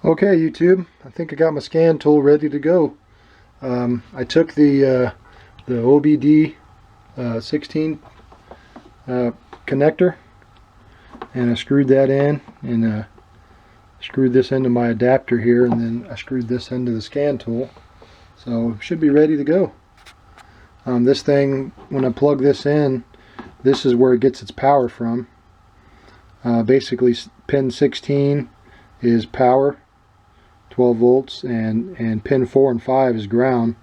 Okay, YouTube, I think I got my scan tool ready to go. I took the OBD 16 connector and I screwed that in, and screwed this into my adapter here, and then I screwed this into the scan tool. So it should be ready to go. This thing, when I plug this in, this is where it gets its power from. Basically, pin 16 is power, 12 volts, and pin 4 and 5 is ground.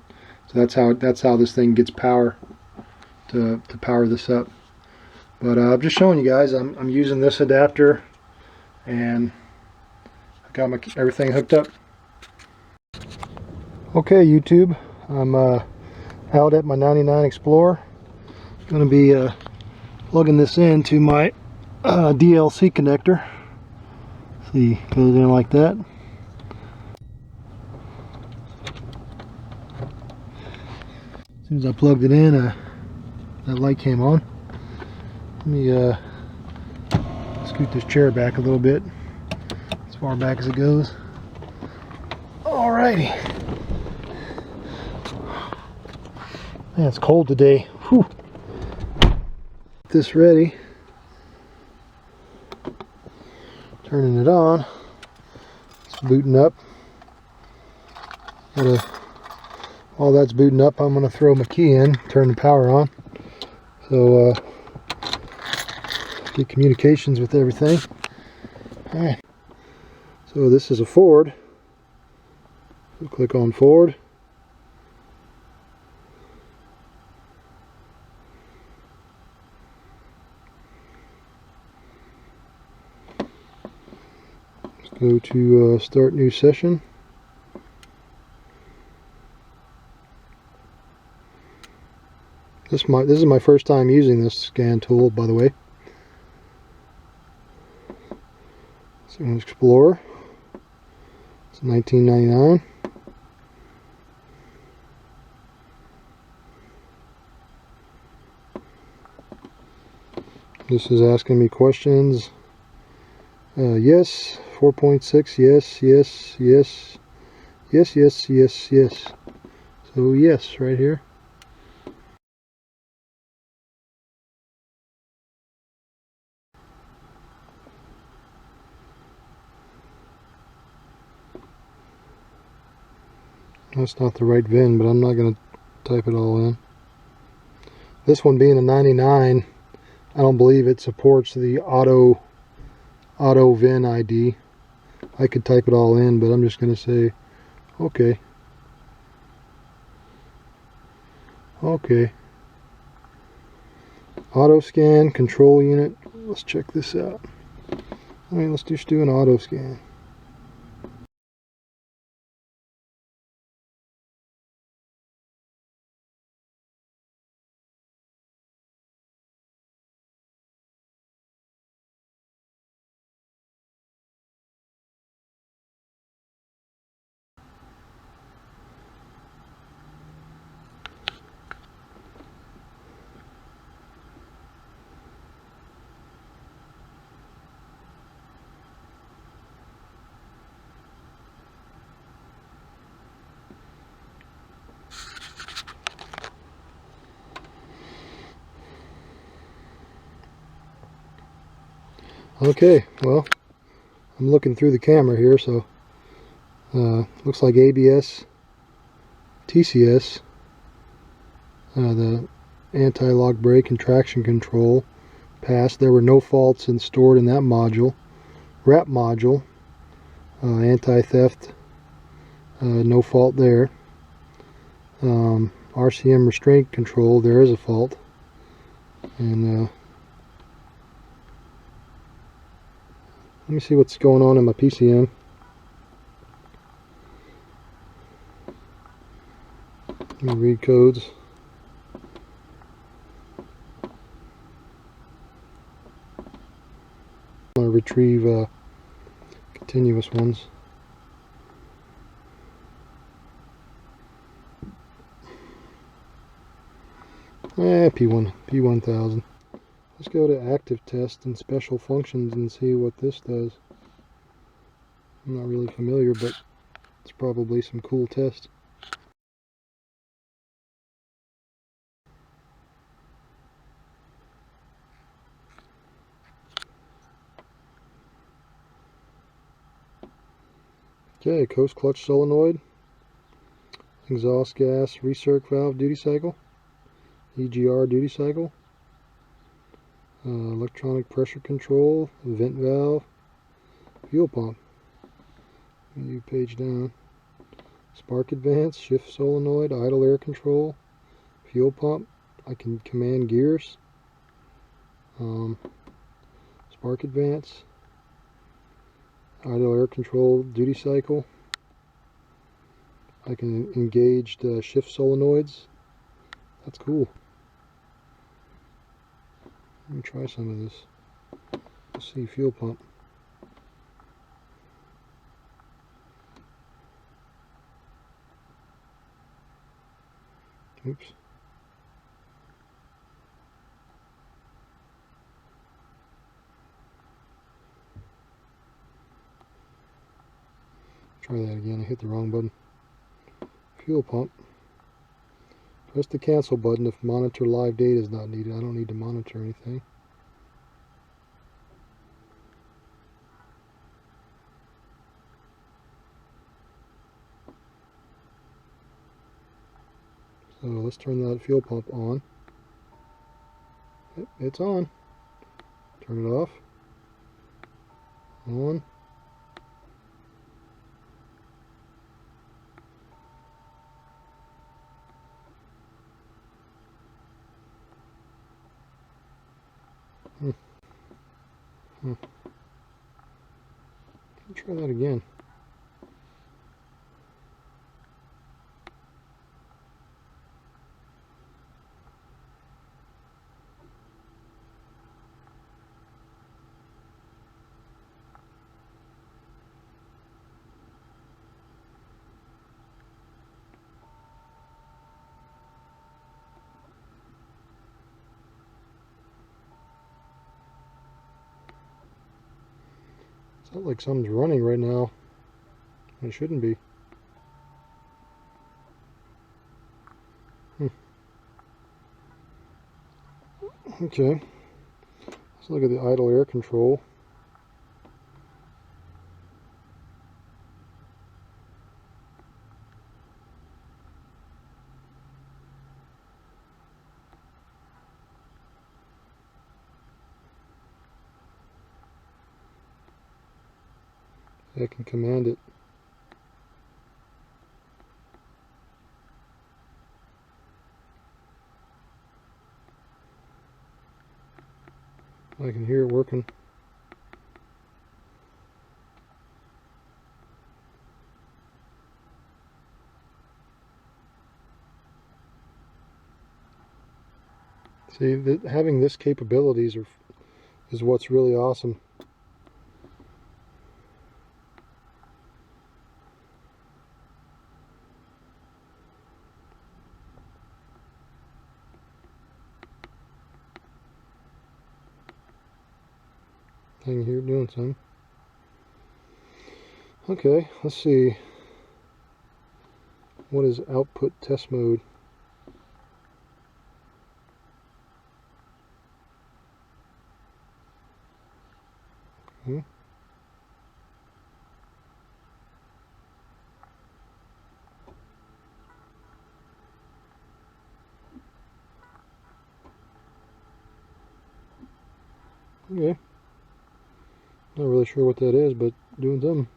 So that's how this thing gets power to power this up. But I'm just showing you guys. I'm using this adapter, and I got everything hooked up. Okay, YouTube, I'm out at my 99 Explorer. Going to be plugging this into my DLC connector. See, goes in like that. As soon as I plugged it in, that light came on. Let me scoot this chair back a little bit, as far back as it goes. Alrighty. Man, it's cold today. Whew. Get this ready. Turning it on. It's booting up. While that's booting up, I'm going to throw my key in, turn the power on. So get communications with everything. Alright. So this is a Ford. So click on Ford. Let's go to start new session. This is my first time using this scan tool, by the way. It's an Explorer. It's $19.99. This is asking me questions. Yes, 4.6, yes, yes, yes, yes, yes, yes, yes. So yes, right here. That's not the right VIN, but I'm not going to type it all in. This one being a 99, I don't believe it supports the auto VIN ID. I could type it all in, but I'm just going to say, okay. Okay. Auto scan, control unit. Let's check this out. Let's just do an auto scan. Okay, well, I'm looking through the camera here, so looks like ABS, TCS, the anti-lock brake and traction control passed. There were no faults stored in that module. Wrap module, anti-theft, no fault there. RCM restraint control, there is a fault. And let me see what's going on in my PCM. Let me read codes. I'm going to retrieve continuous ones. P1000. Let's go to active test and special functions and see what this does. I'm not really familiar, but it's probably some cool test. Okay, coast clutch solenoid, exhaust gas recirc valve duty cycle, EGR duty cycle, electronic pressure control, vent valve, fuel pump. New page down. Spark advance, shift solenoid, idle air control, fuel pump. I can command gears. Spark advance, idle air control duty cycle. I can engage the shift solenoids. That's cool. Let me try some of this. Let's see, fuel pump. Oops. Try that again. I hit the wrong button. Fuel pump. Press the cancel button if monitor live data is not needed. I don't need to monitor anything. So let's turn that fuel pump on. It's on. Turn it off. On. Try that again. It's not like something's running right now. It shouldn't be. Okay. Let's look at the idle air control. I can command it. I can hear it working. See, having this capabilities is what's really awesome. I can hear it doing some. Okay, let's see. What is output test mode? Okay. Okay. Not really sure what that is, but doing something.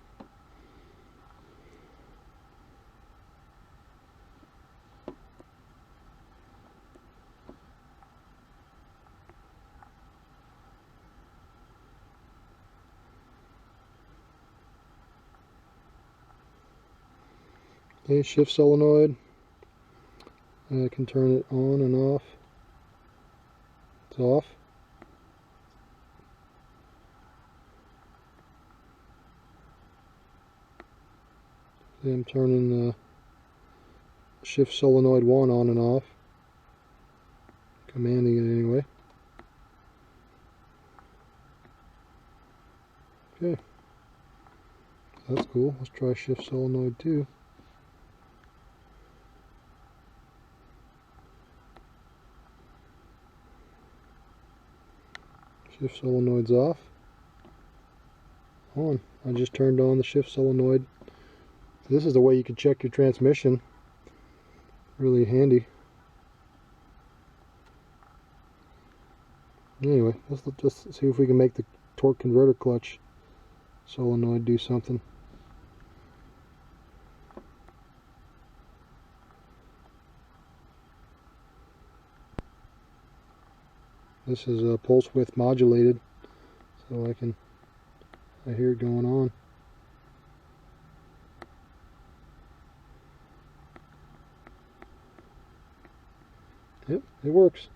Okay, shift solenoid. I can turn it on and off. It's off. I'm turning the shift solenoid 1 on and off. Commanding it anyway. Okay. That's cool. Let's try shift solenoid too. Shift solenoid's off. On. I just turned on the shift solenoid. So this is the way you can check your transmission. Really handy. Anyway, let's just see if we can make the torque converter clutch solenoid do something. This is pulse width modulated, so I hear it going on. Yep, it works.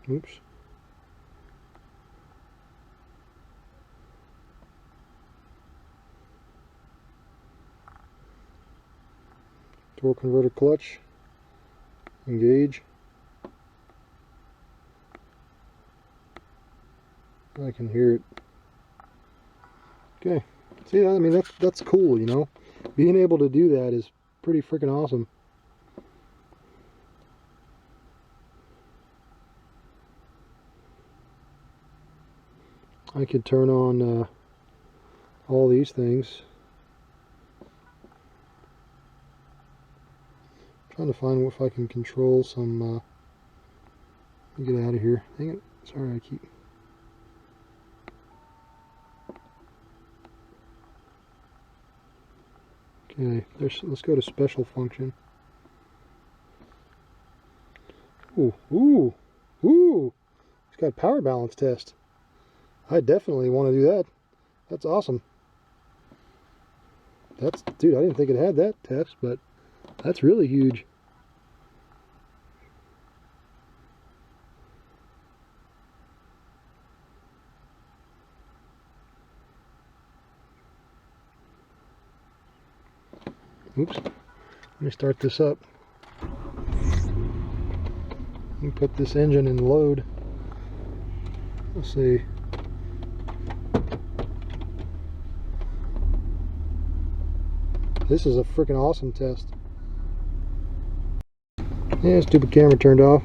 Oops. Torque converter clutch. Engage. I can hear it. Okay. See, I mean, that's cool, you know. Being able to do that is pretty freaking awesome. I could turn on all these things. I'm trying to find if I can control some. Let me get out of here. Dang it! Sorry, I keep. Okay, let's go to special function. Ooh, ooh, ooh! It's got power balance test. I definitely want to do that. That's awesome. Dude, I didn't think it had that test, but that's really huge. Oops. Let me start this up. Let me put this engine in load. Let's see. This is a freaking awesome test. Yeah, stupid camera turned off.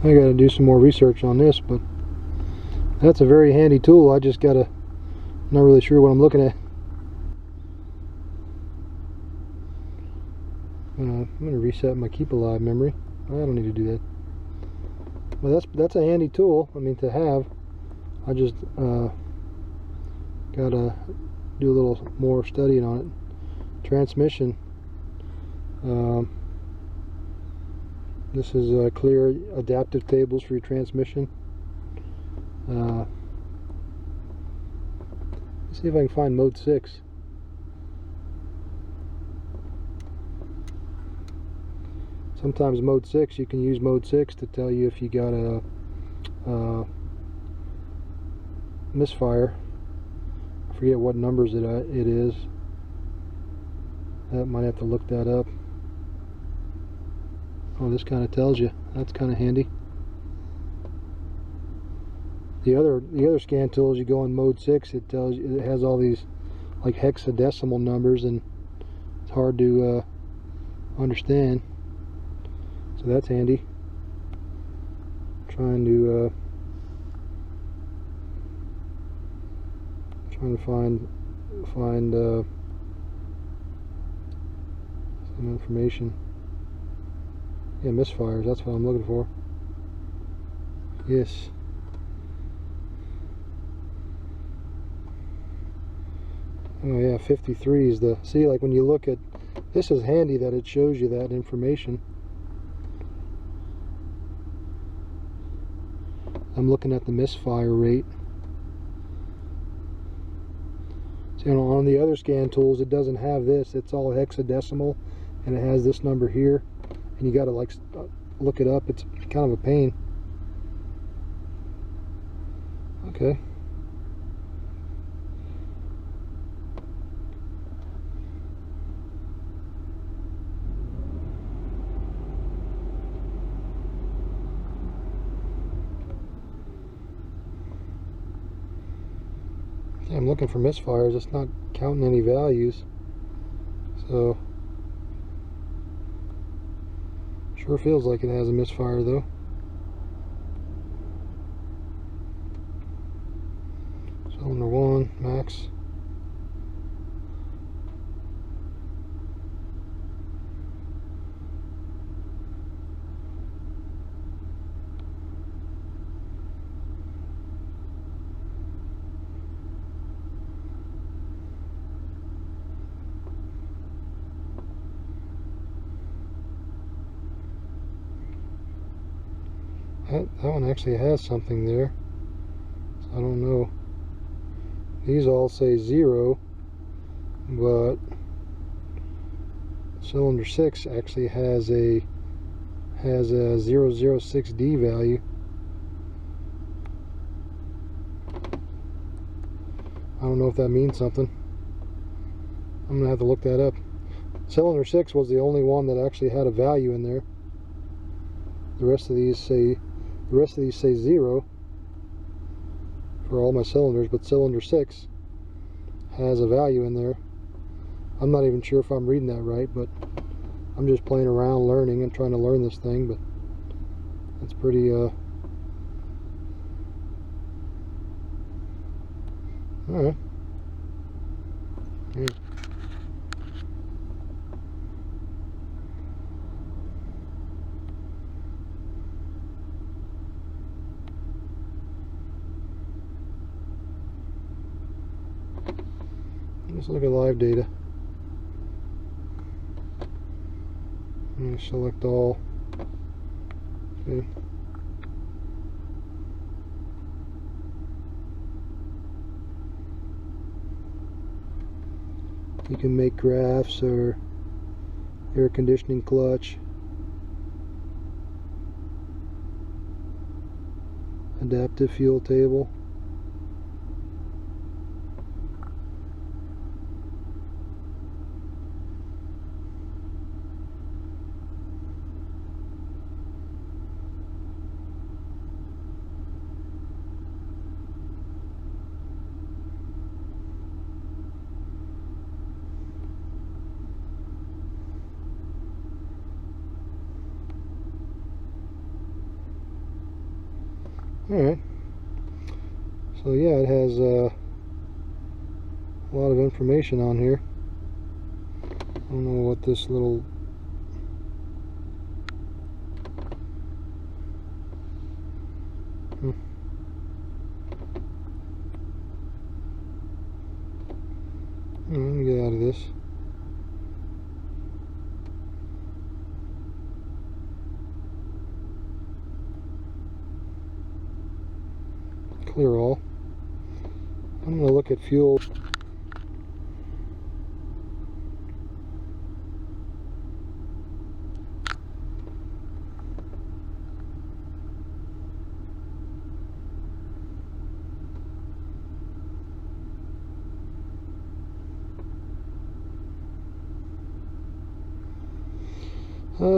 I gotta do some more research on this, but that's a very handy tool. I just gotta, not really sure what I'm looking at. I'm gonna reset my keep alive memory. I don't need to do that. But that's a handy tool. I mean, to have. I just gotta do a little more studying on it. Transmission. This is clear adaptive tables for your transmission. Let's see if I can find mode 6. Sometimes mode 6, you can use mode 6 to tell you if you got a misfire. I forget what numbers it is. That might have to look that up. Oh, this kind of tells you. That's kind of handy. The other scan tools, you go in mode 6, it tells you, it has all these like hexadecimal numbers, and it's hard to understand. So that's handy. Trying to find some information. Yeah, misfires, that's what I'm looking for. Yes. Oh yeah, 53 is the, see, like when you look at, this is handy that it shows you that information. I'm looking at the misfire rate. So, you know, on the other scan tools, it doesn't have this. It's all hexadecimal, and it has this number here, and you got to like look it up. It's kind of a pain. Okay. I'm looking for misfires. It's not counting any values. So, sure feels like it has a misfire though. Cylinder 1, max. That one actually has something there, so I don't know. These all say 0, but cylinder 6 actually has a 006D value. I don't know if that means something. I'm gonna have to look that up. Cylinder 6 was the only one that actually had a value in there. The rest of these say 0 for all my cylinders, but cylinder 6 has a value in there. I'm not even sure if I'm reading that right, but I'm just playing around learning and trying to learn this thing, but that's pretty alright. Yeah. Let's look at live data. I'm select all. Okay. You can make graphs or air conditioning clutch, adaptive fuel table. Alright, so yeah, it has a lot of information on here. I don't know what this little let me get out of this. Clear all. I'm going to look at fuel.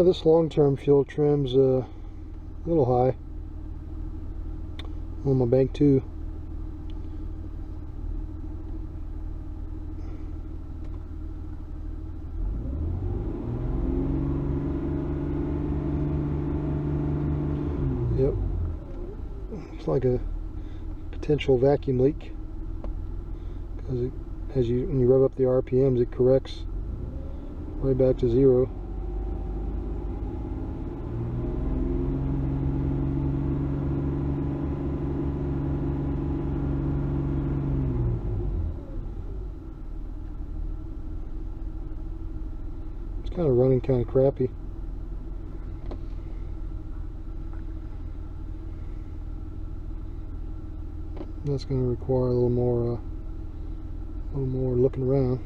This long-term fuel trim's a little high on my bank 2. Yep, looks like a potential vacuum leak, because when you rev up the RPMs, it corrects right back to 0. It's kind of running kind of crappy. That's going to require a little more looking around.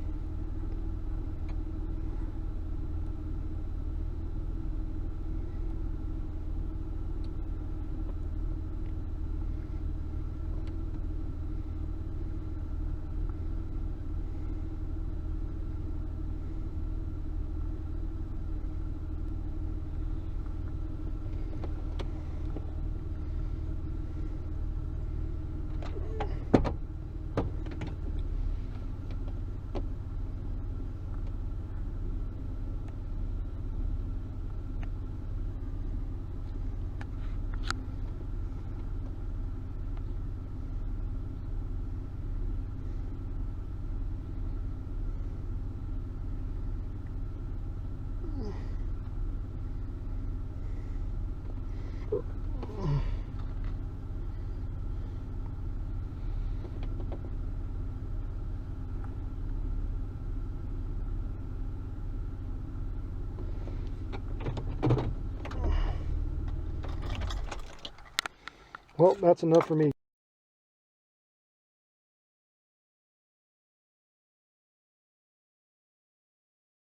Well, that's enough for me.